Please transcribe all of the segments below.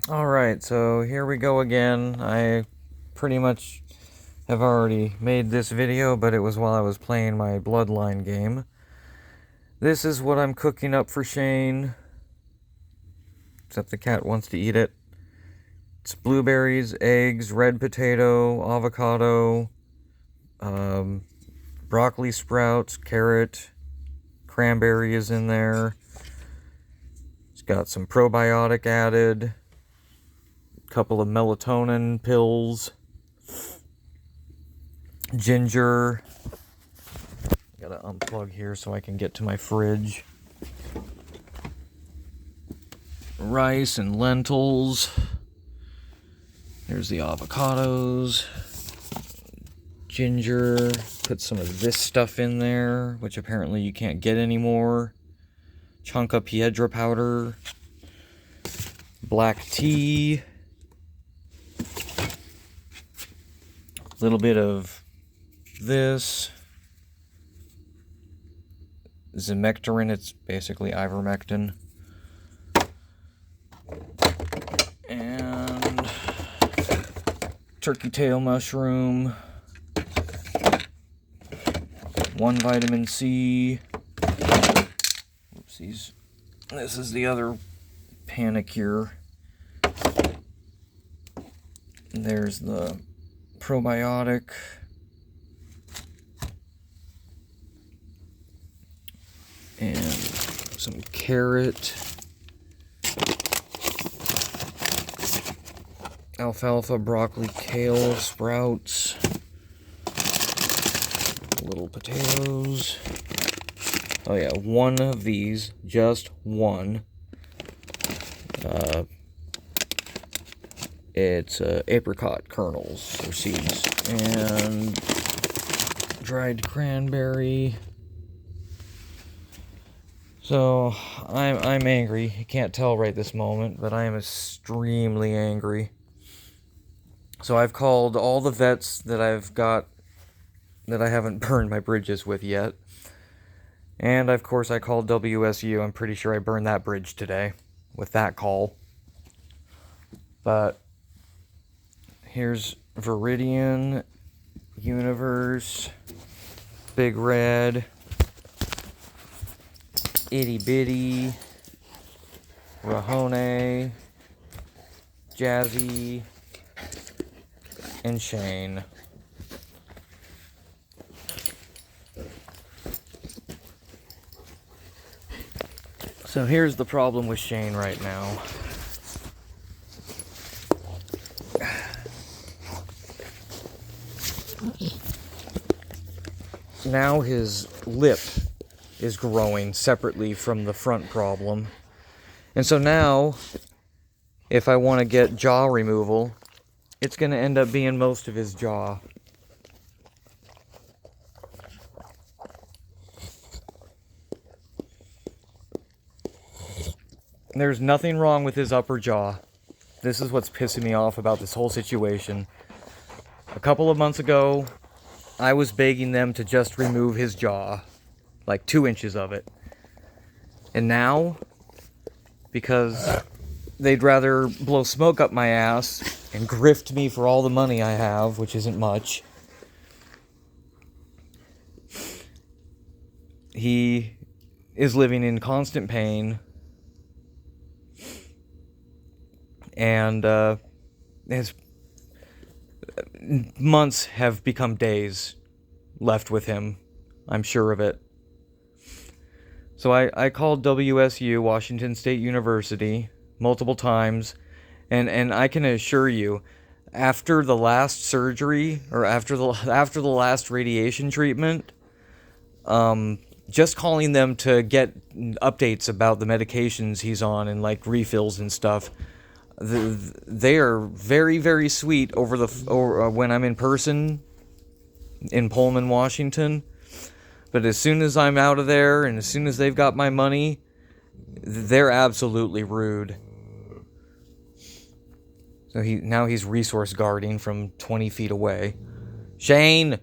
Alright, so here we go again. I pretty much have already made this video, but it was while I was playing my Bloodline game. This is what I'm cooking up for Shane. Except the cat wants to eat it. It's blueberries, eggs, red potato, avocado, broccoli sprouts, carrot, cranberry is in there. It's got some probiotic added. Couple of melatonin pills, ginger. Gotta unplug here so I can get to my fridge. Rice and lentils. There's the avocados. Ginger. Put some of this stuff in there, which apparently you can't get anymore. Chonka Piedra powder. Black tea. Little bit of this. Zimectarin, it's basically ivermectin. And turkey tail mushroom. 1 vitamin C. Oopsies. This is the other Panacure. There's the probiotic. And some carrot. Alfalfa, broccoli, kale, sprouts. Little potatoes. Oh yeah, one of these, just one. It's apricot kernels or seeds. And dried cranberry. So, I'm angry. You can't tell right this moment, but I am extremely angry. So I've called all the vets that I've got that I haven't burned my bridges with yet. And of course I called WSU. I'm pretty sure I burned that bridge today with that call. But here's Viridian, Universe, Big Red, Itty Bitty, Rahone, Jazzy, and Shane. So here's the problem with Shane right now. Now his lip is growing separately from the front problem. And so now, if I want to get jaw removal, it's going to end up being most of his jaw. There's nothing wrong with his upper jaw. This is what's pissing me off about this whole situation. A couple of months ago, I was begging them to just remove his jaw. Like 2 inches of it. And now, because they'd rather blow smoke up my ass and grift me for all the money I have, which isn't much, he is living in constant pain. And his months have become days left with him. I'm sure of it. So I called WSU, Washington State University, multiple times, and I can assure you, after the last surgery, or after the last radiation treatment, just calling them to get updates about the medications he's on and like refills and stuff, they are very, very sweet over when I'm in person in Pullman, Washington. But as soon as I'm out of there and as soon as they've got my money, they're absolutely rude. So now he's resource guarding from 20 feet away. Shane!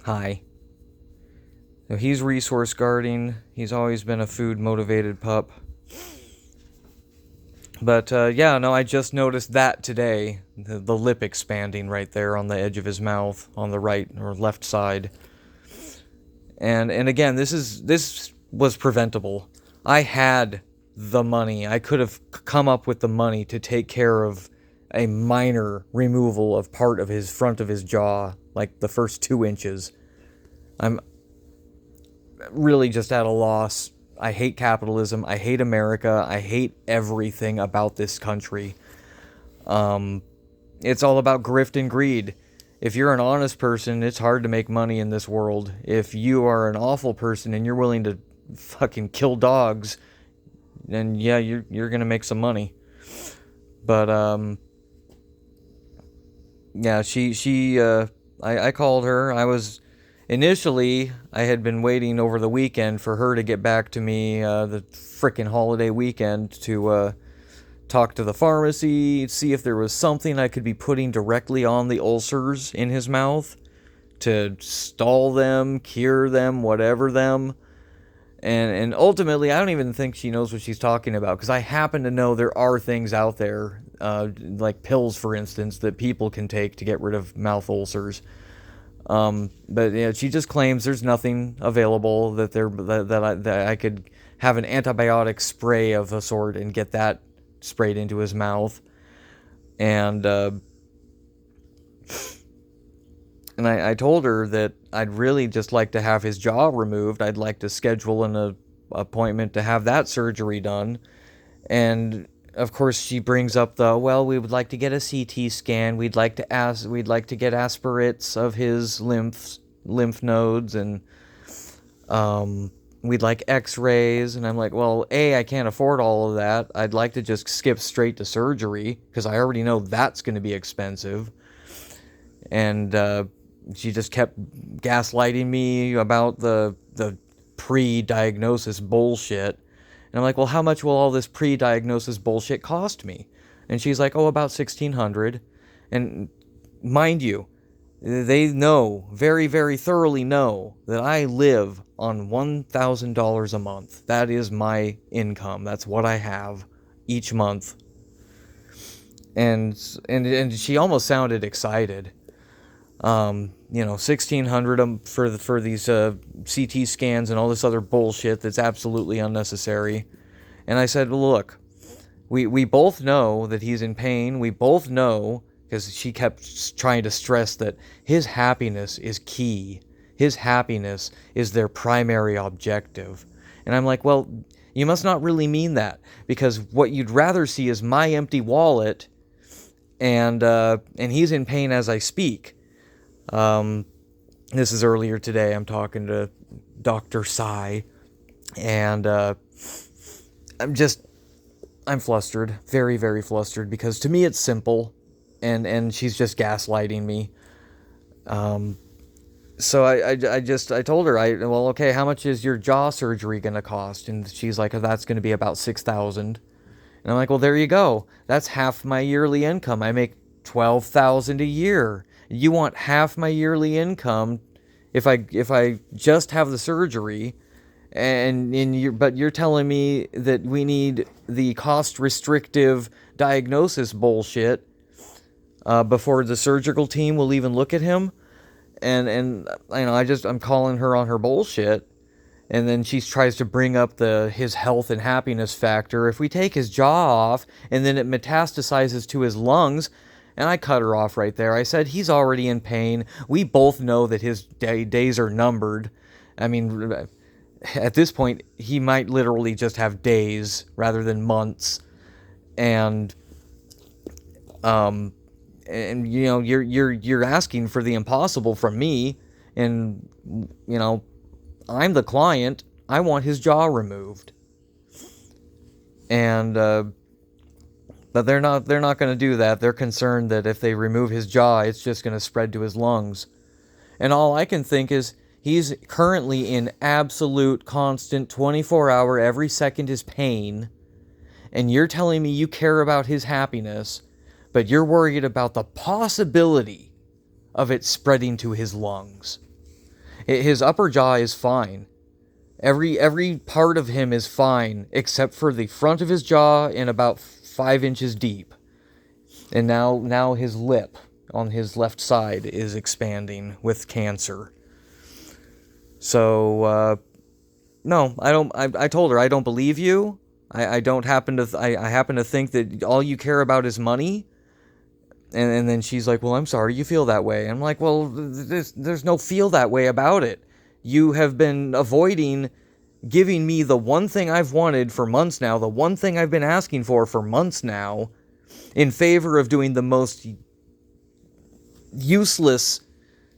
Hi. So he's resource guarding. He's always been a food motivated pup. But yeah, no, I just noticed that today. The lip expanding right there on the edge of his mouth on the right or left side. And again, this was preventable. I had the money. I could have come up with the money to take care of a minor removal of part of his front of his jaw, like the first 2 inches. I'm really just at a loss. I hate capitalism. I hate America. I hate everything about this country. It's all about grift and greed. If you're an honest person, it's hard to make money in this world. If you are an awful person and you're willing to fucking kill dogs, then yeah, you're gonna make some money. But yeah, I called her. Initially, I had been waiting over the weekend for her to get back to me, the frickin' holiday weekend, to talk to the pharmacy, see if there was something I could be putting directly on the ulcers in his mouth to stall them, cure them, whatever them. And ultimately, I don't even think she knows what she's talking about, because I happen to know there are things out there, like pills, for instance, that people can take to get rid of mouth ulcers. But yeah, she just claims there's nothing available, that I could have an antibiotic spray of a sort and get that sprayed into his mouth. And I told her that I'd really just like to have his jaw removed. I'd like to schedule an appointment to have that surgery done. And of course, she brings up well, we would like to get a CT scan. We'd like to get aspirates of his lymph nodes, and we'd like X-rays. And I'm like, well, I can't afford all of that. I'd like to just skip straight to surgery, because I already know that's going to be expensive. And she just kept gaslighting me about the pre-diagnosis bullshit. And I'm like, well, how much will all this pre-diagnosis bullshit cost me? And she's like, about $1,600. And mind you, they know, very, very thoroughly know, that I live on $1,000 a month. That is my income. That's what I have each month. And she almost sounded excited. $1,600 for these CT scans and all this other bullshit that's absolutely unnecessary. And I said, well, look, we both know that he's in pain. We both know, because she kept trying to stress that his happiness is key. His happiness is their primary objective. And I'm like, well, you must not really mean that, because what you'd rather see is my empty wallet, and he's in pain as I speak. This is earlier today. I'm talking to Dr. Sai, and I'm flustered, very, very flustered, because to me it's simple, and she's just gaslighting me. So I told her, okay, how much is your jaw surgery gonna cost? And she's like, that's gonna be about $6,000. And I'm like, well, there you go. That's half my yearly income. I make $12,000 a year. You want half my yearly income if I just have the surgery, but you're telling me that we need the cost restrictive diagnosis bullshit before the surgical team will even look at him. And I'm calling her on her bullshit. And then she tries to bring up his health and happiness factor. If we take his jaw off and then it metastasizes to his lungs, and I cut her off right there. I said, he's already in pain. We both know that his days are numbered. I mean, at this point, he might literally just have days rather than months. And you're asking for the impossible from me, and I'm the client. I want his jaw removed. And but they're not going to do that. They're concerned that if they remove his jaw, it's just going to spread to his lungs. And all I can think is, he's currently in absolute, constant, 24-hour, every second is pain. And you're telling me you care about his happiness, but you're worried about the possibility of it spreading to his lungs. His upper jaw is fine. Every part of him is fine, except for the front of his jaw and about 5 inches deep. And now his lip on his left side is expanding with cancer. So, no, I don't. I told her I don't believe you. I don't happen to. I happen to think that all you care about is money. And then she's like, well, I'm sorry you feel that way. I'm like, well, there's no feel that way about it. You have been avoiding giving me the one thing I've wanted for months now, the one thing I've been asking for months now, in favor of doing the most useless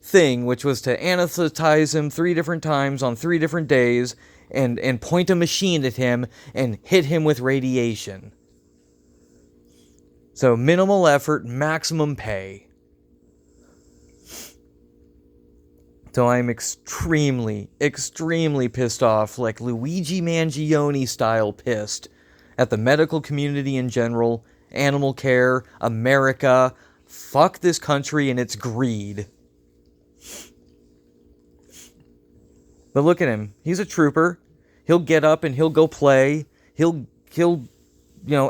thing, which was to anesthetize him 3 different times on 3 different days and point a machine at him and hit him with radiation. So minimal effort, maximum pay. So I'm extremely, extremely pissed off, like Luigi Mangione style pissed, at the medical community in general, animal care, America. Fuck this country and its greed. But look at him. He's a trooper. He'll get up and he'll go play. He'll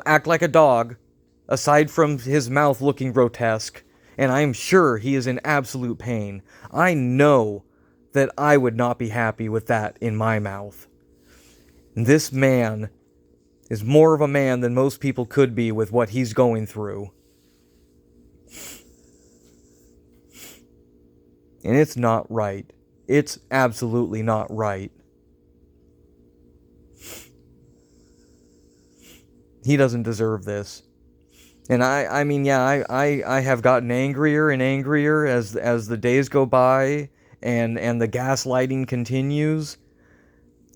act like a dog, aside from his mouth looking grotesque. And I am sure he is in absolute pain. I know that I would not be happy with that in my mouth. This man is more of a man than most people could be with what he's going through. And it's not right. It's absolutely not right. He doesn't deserve this. And I mean, yeah, I have gotten angrier and angrier as the days go by and the gaslighting continues.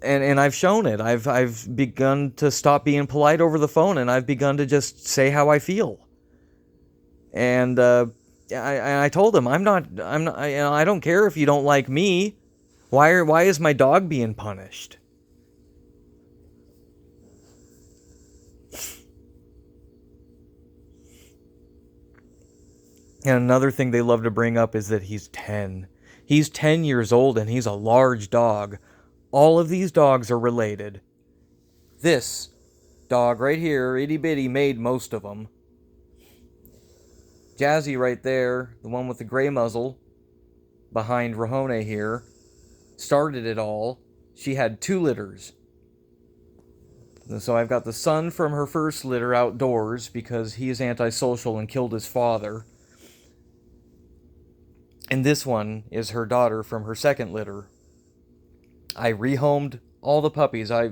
And I've shown it. I've begun to stop being polite over the phone, and I've begun to just say how I feel. And I told him I don't care if you don't like me. Why is my dog being punished? And another thing they love to bring up is that he's 10. He's 10 years old and he's a large dog. All of these dogs are related. This dog right here, itty bitty, made most of them. Jazzy right there, the one with the gray muzzle, behind Rahone here, started it all. She had 2 litters. So I've got the son from her first litter outdoors because he is antisocial and killed his father. And this one is her daughter from her second litter. I rehomed all the puppies. I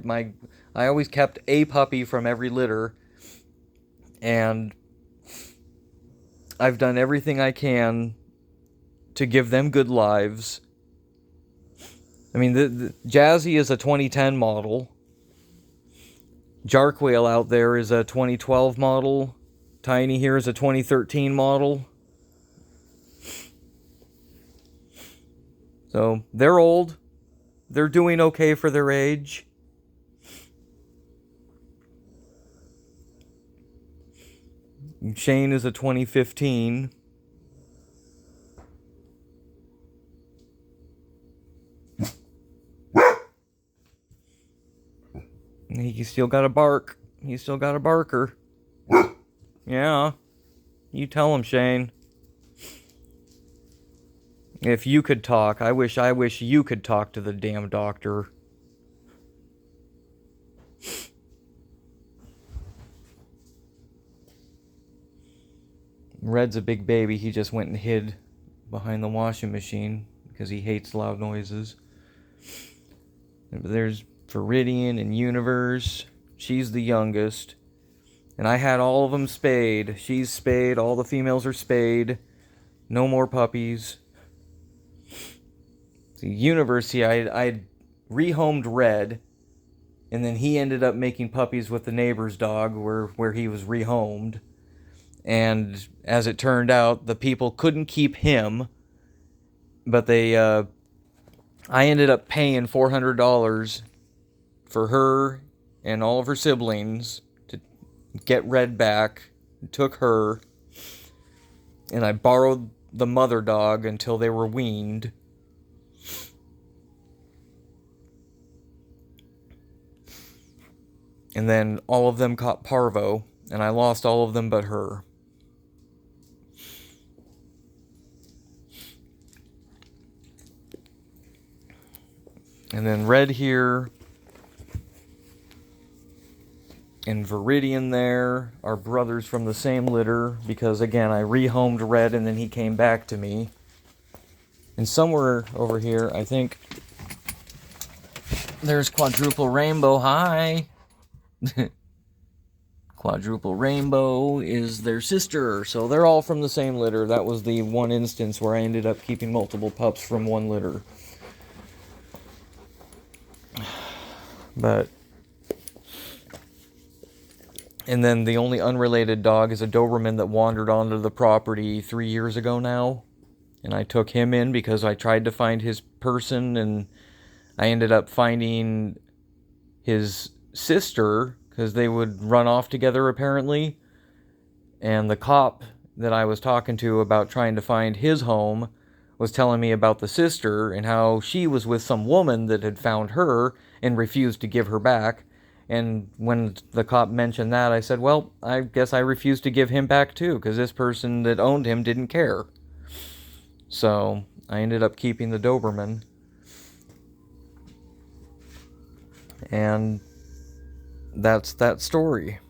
always kept a puppy from every litter. And I've done everything I can to give them good lives. I mean, the Jazzy is a 2010 model. Jarquail out there is a 2012 model. Tiny here is a 2013 model. So, they're old. They're doing okay for their age. Shane is a 2015. He still got a bark. He still got a barker. Yeah. You tell him, Shane. If you could talk, I wish you could talk to the damn doctor. Red's a big baby. He just went and hid behind the washing machine because he hates loud noises. There's Viridian and Universe. She's the youngest. And I had all of them spayed. She's spayed. All the females are spayed. No more puppies. The Universe, I rehomed Red. And then he ended up making puppies with the neighbor's dog where he was rehomed. And as it turned out, the people couldn't keep him. But I ended up paying $400 for her and all of her siblings to get Red back. Took her. And I borrowed the mother dog until they were weaned. And then all of them caught parvo and I lost all of them but her. And then Red here and Viridian there are brothers from the same litter, because again, I rehomed Red and then he came back to me. And somewhere over here, I think there's Quadruple Rainbow. Hi! Quadruple Rainbow is their sister, so they're all from the same litter. That was the one instance where I ended up keeping multiple pups from one litter. But, and then the only unrelated dog is a Doberman that wandered onto the property 3 years ago now. And I took him in because I tried to find his person, and I ended up finding his sister, because they would run off together apparently. And the cop that I was talking to about trying to find his home was telling me about the sister and how she was with some woman that had found her and refused to give her back. And when the cop mentioned that, I said, well, I guess I refused to give him back too, because this person that owned him didn't care. So I ended up keeping the Doberman. And that's that story.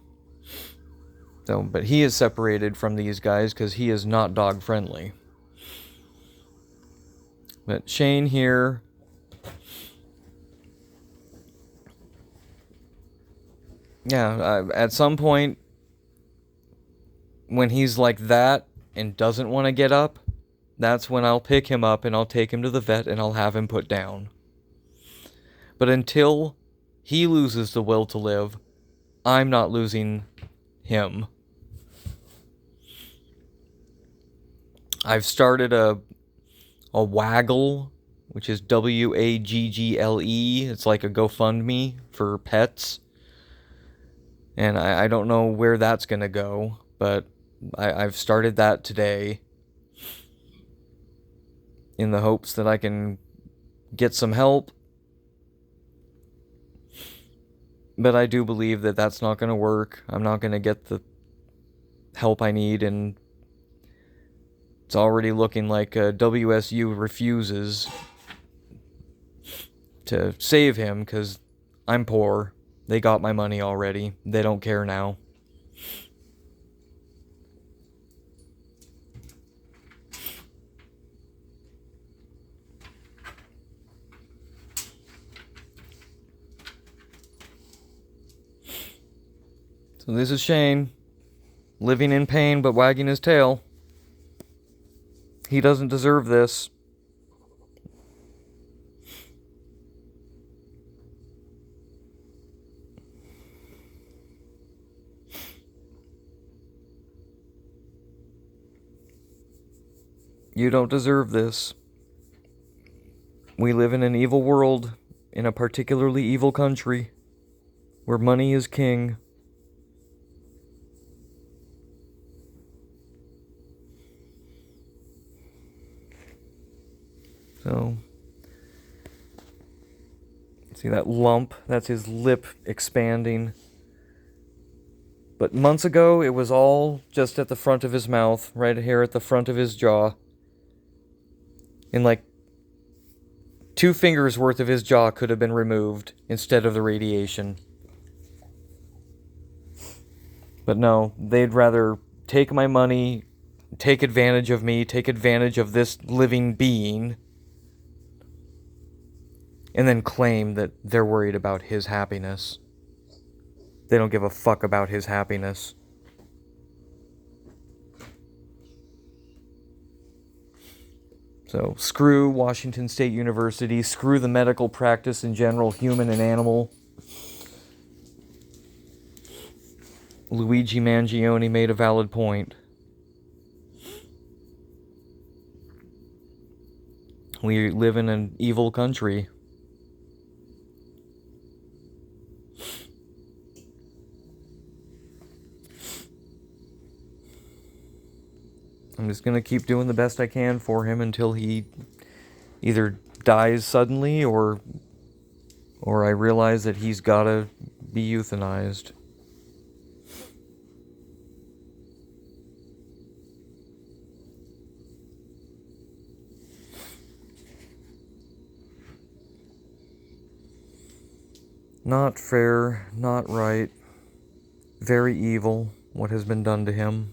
So, but he is separated from these guys because he is not dog friendly. But Shane here, yeah, at some point when he's like that and doesn't want to get up, that's when I'll pick him up and I'll take him to the vet and I'll have him put down. But until he loses the will to live, I'm not losing him. I've started a Waggle, which is WAGGLE. It's like a GoFundMe for pets. And I don't know where that's going to go, but I've started that today in the hopes that I can get some help. But I do believe that that's not going to work. I'm not going to get the help I need, and it's already looking like WSU refuses to save him because I'm poor. They got my money already. They don't care now. So this is Shane, living in pain but wagging his tail. He doesn't deserve this. You don't deserve this. We live in an evil world, in a particularly evil country, where money is king. So, see that lump? That's his lip expanding. But months ago, it was all just at the front of his mouth, right here at the front of his jaw. And like 2 fingers worth of his jaw could have been removed instead of the radiation. But no, they'd rather take my money, take advantage of me, take advantage of this living being, and then claim that they're worried about his happiness. They don't give a fuck about his happiness. So, screw Washington State University, screw the medical practice in general, human and animal. Luigi Mangione made a valid point. We live in an evil country. I'm just going to keep doing the best I can for him until he either dies suddenly or I realize that he's got to be euthanized. Not fair, not right, very evil what has been done to him.